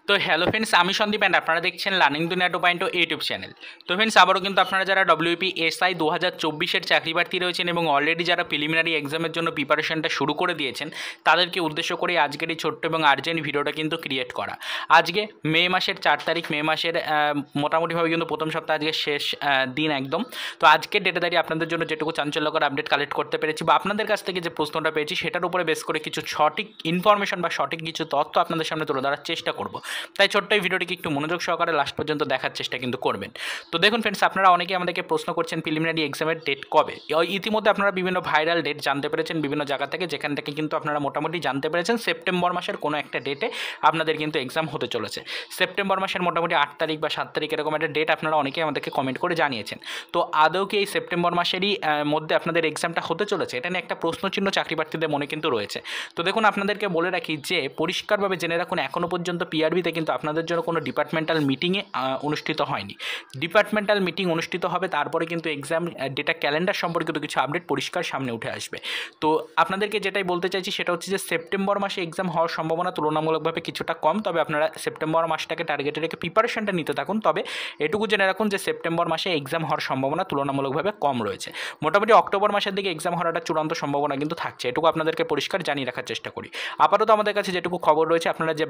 তো hello friends, আমি Sandeep and আপনারা দেখছেন লার্নিং দুনিয়া 2.0 ইউটিউব চ্যানেল। তো ফ্রেন্ডস, আবারও কিন্তু আপনারা যারা WPSI 2024-এর চাকরি প্রার্থী রয়েছেন এবং অলরেডি যারা প্রিলিমিনারি এক্সামের জন্য প্রিপারেশনটা শুরু করে দিয়েছেন, তাদেরকে উদ্দেশ্য করে আজকের এই ছোট্ট এবং আর্জেন্ট ভিডিওটা কিন্তু ক্রিয়েট করা। আজকে মে মাসের 4 তারিখ, মে মাসের মোটামুটিভাবে কিন্তু প্রথম সপ্তাহ আজকে শেষ দিন একদম। তো আজকের ডেটে দাঁড়িয়ে আপনাদের জন্য যেটুকু চাঞ্চল্যকর আপডেট কালেক্ট করতে পেরেছি বা আপনাদের কাছ থেকে যে প্রশ্নটা পেয়েছি সেটার উপরে বেস করে কিছু সঠিক ইনফরমেশন বা সঠিক কিছু তথ্য আপনাদের সামনে তুলে ধরার চেষ্টা করব। তাই ছোট্ট এই ভিডিওটিকে একটু মনোযোগ সহকারে লাস্ট পর্যন্ত দেখার চেষ্টা কিন্তু করবেন। তো দেখুন ফ্রেন্ডস, আপনারা অনেকেই আমাদেরকে প্রশ্ন করছেন প্রিলিমিনারি এক্সামের ডেট কবে। ইতিমধ্যে আপনারা বিভিন্ন ভাইরাল ডেট জানতে পেরেছেন বিভিন্ন জায়গা থেকে, যেখান থেকে কিন্তু আপনারা মোটামুটি জানতে পেরেছেন সেপ্টেম্বর মাসের কোনো একটা ডেটে আপনাদের কিন্তু এক্সাম হতে চলেছে। সেপ্টেম্বর মাসের মোটামুটি 8 তারিখ বা 7 তারিখ এরকম একটা ডেট আপনারা অনেকেই আমাদেরকে কমেন্ট করে জানিয়েছেন। তো আদৌ কি এই সেপ্টেম্বর মাসেরই মধ্যে আপনাদের এক্সামটা হতে চলেছে? এটা নিয়ে একটা প্রশ্নচিহ্ন চাকরি প্রার্থীদের মনে কিন্তু রয়েছে। তো দেখুন, আপনাদেরকে বলে রাখি যে পরিষ্কারভাবে জেনে রাখুন, এখনও পর্যন্ত পিআরবিতে কিন্তু আপনাদের জন্য কোনো ডিপার্টমেন্টাল মিটিংয়ে অনুষ্ঠিত হয়নি। ডিপার্টমেন্টাল মিটিং অনুষ্ঠিত হবে, তারপরে কিন্তু এক্সাম ডেটা ক্যালেন্ডার সম্পর্কিত কিছু আপডেট পরিষ্কার সামনে উঠে আসবে। তো আপনাদেরকে যেটাই বলতে চাইছি সেটা হচ্ছে যে সেপ্টেম্বর মাসে এক্সাম হওয়ার সম্ভাবনা তুলনামূলকভাবে কিছুটা কম, তবে আপনারা সেপ্টেম্বর মাসটাকে টার্গেটে রেখে প্রিপারেশনটা নিতে থাকুন। তবে এটুকু জেনে রাখুন যে সেপ্টেম্বর মাসে এক্সাম হওয়ার সম্ভাবনা তুলনামূলকভাবে কম রয়েছে। মোটামুটি অক্টোবর মাসের দিকে এক্সাম হওয়ার একটা চূড়ান্ত সম্ভাবনা কিন্তু থাকছে, এটুকু আপনাদেরকে পরিষ্কার জানিয়ে রাখার চেষ্টা করি। আপাতত আমাদের কাছে যেটুকু খবর রয়েছে, আপনারা যে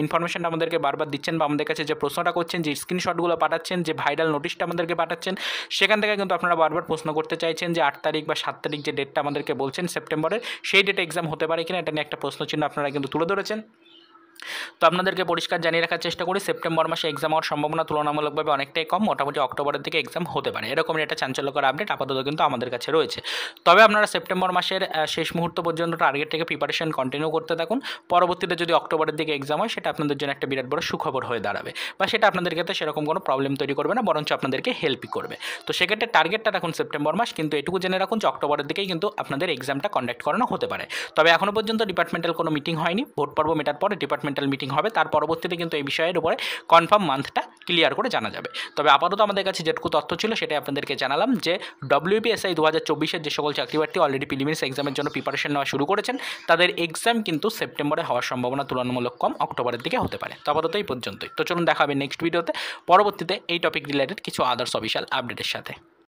ইনফরমেশনটা আমাদেরকে বারবার দিচ্ছেন বা আমাদের কাছে যে প্রশ্নটা করছেন, যে স্ক্রিনশটগুলো পাঠাচ্ছেন, যে ভাইরাল নোটিশটা আমাদেরকে পাঠাচ্ছেন, সেখান থেকে কিন্তু আপনারা বারবার প্রশ্ন করতে চাইছেন যে 8 তারিখ বা 7 তারিখ যে ডেটটা আমাদেরকে বলছেন সেপ্টেম্বরের, সেই ডেটে এক্সাম হতে পারে কিনা, এটা নিয়ে একটা প্রশ্নচিহ্ন আপনারা কিন্তু তুলে ধরেছেন। তো আপনাদেরকে পরিষ্কার জানিয়ে রাখার চেষ্টা করি সেপ্টেম্বর মাসে এক্সাম হওয়ার সম্ভাবনা তুলনামূলকভাবে অনেকটাই কম, মোটামুটি অক্টোবরের দিকে এক্সাম হতে পারে, এরকমই একটা চাঞ্চল্যকর আপডেট আপাতত কিন্তু আমাদের কাছে রয়েছে। তবে আপনারা সেপ্টেম্বর মাসের শেষ মুহূর্ত পর্যন্ত টার্গেট থেকে প্রিপারেশন কন্টিনিউ করতে থাকুন। পরবর্তীতে যদি অক্টোবরের দিকে এক্সাম হয়, সেটা আপনাদের জন্য একটা বিরাট বড় সুখবর হয়ে দাঁড়াবে, বা সেটা আপনাদের ক্ষেত্রে সেরকম কোনো প্রবলেম তৈরি করবে না, বরঞ্চ আপনাদেরকে হেল্পই করবে। তো সেক্ষেত্রে টার্গেটটা রাখুন সেপ্টেম্বর মাস, কিন্তু এটুকু জেনে রাখুন যে অক্টোবরের দিকেই কিন্তু আপনাদের এক্সামটা কন্ডাক্ট করানো হতে পারে। তবে এখনও পর্যন্ত ডিপার্টমেন্টাল কোনো মিটিং হয়নি, ভোট পর্ব মেটার পরে ডিপার্টমেন্টাল মিটিং হবে, তার পরবর্তীতে কিন্তু এই বিষয়ের উপরে কনফার্ম মান্থটা ক্লিয়ার করে জানা যাবে। তবে আপাতত আমাদের কাছে যেটুকু তথ্য ছিল সেটাই আপনাদেরকে জানালাম যে WPSI 2024-এর যে সকল চাকরি প্রার্থী অলরেডি প্রিলিমিনারি এক্সামের জন্য প্রিপারেশন নেওয়া শুরু করেছেন, তাদের এক্সাম কিন্তু সেপ্টেম্বরে হওয়ার সম্ভাবনা তুলনামূলক কম, অক্টোবরের দিকে হতে পারে। তো আপাতত এই পর্যন্তই। তো চলুন দেখা হবে নেক্সট ভিডিওতে, পরবর্তীতে এই টপিক রিলেটেড কিছু আদার্স অফিসিয়াল আপডেটের সাথে।